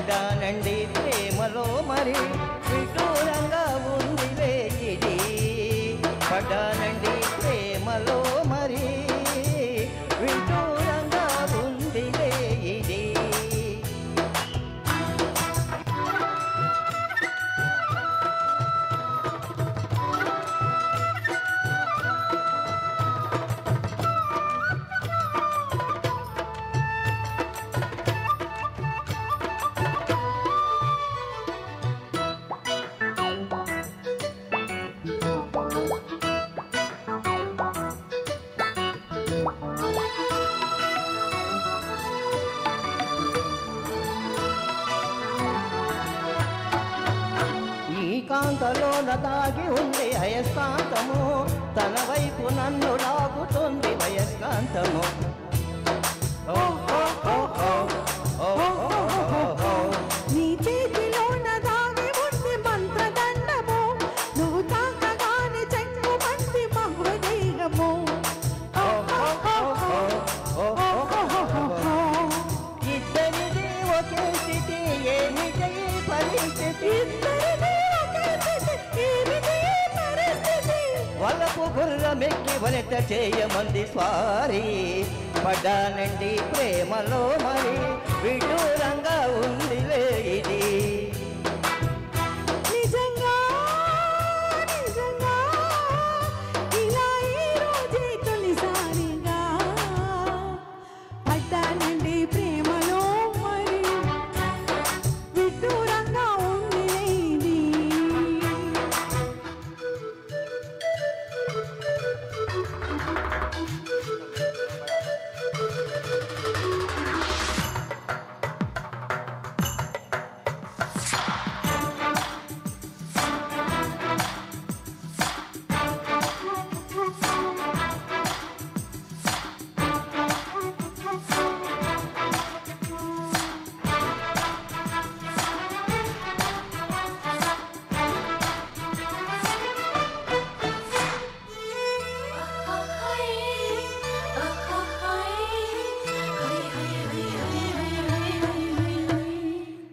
పడ్డానండి ప్రేమలో మరి విటూరంగా ఉందిలే ఇది పడ్డానండి ప్రేమలో మరి విటూరంగా ఉందిలే ఇది కాంతలోన దాగి ఉంది అయస్కాంతము తన వైపు నన్ను లాగుతుంది వయస్కాంతము నీ చేతిలోన దాగి ఉంది మంత్రదండము నువ్వు తాకగానే చెక్కు మంది మహృదయము ఇద్దరిది ఒకే స్థితి ఏమిటి పరిస్థితి వలపు గుర్రమెక్కి వనిత చేయమంది స్వారీ పడ్డానండి ప్రేమలో మరి విడూరంగా ఉందిలే ఇది నిజంగా నిజంగా ఇలా ఈ రోజే తొలిసారిగా పడ్డానండి ప్రేమలో మరి విడ్డూరంగా ఉందిలే ఇది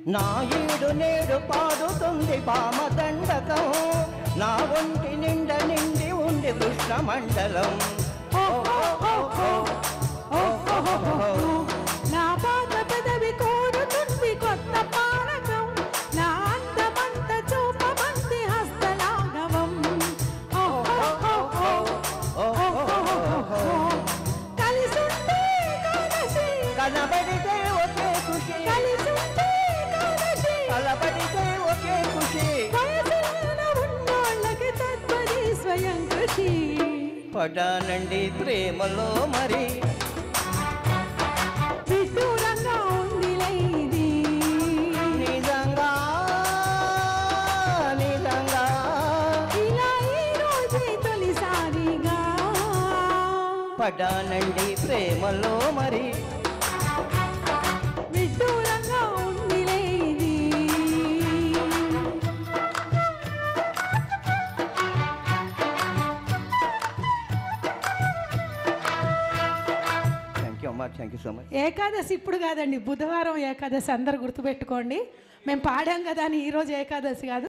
నా ఈడు నేడు పాడుతుంది పామదండకం నా ఒంటి నిండి ఉంది కృష్ణమండలం నా పాత పెదవి కోరుతుంది కొత్త పానకం నా అందమంత చూపమంది హస్తలాఘవం కలిసుంటే కలసి కనబడితే ఒకే ఖుషి కలిసుంటే కలసి కలబడితే ఒకే ఖుషి వయసులోన ఉన్నోళ్ళకి తత్వది స్వయం కృషి పడ్డానండి ప్రేమలో మరి విడ్డూరంగా ఉందిలే ఇది నిజంగా నిజంగా ఇలా ఈ రోజే తొలిసారిగా పడ్డానండి ప్రేమలో మరి విడ్డూరంగా ఉందిలే ఇది థ్యాంక్ యూ అమ్మా thank you so much Ekadashi ఇప్పుడు కాదండి బుధవారం ఏకాదశి అందరు గుర్తుపెట్టుకోండి మేము పాడాం కదా అని ఈరోజు ఏకాదశి కాదు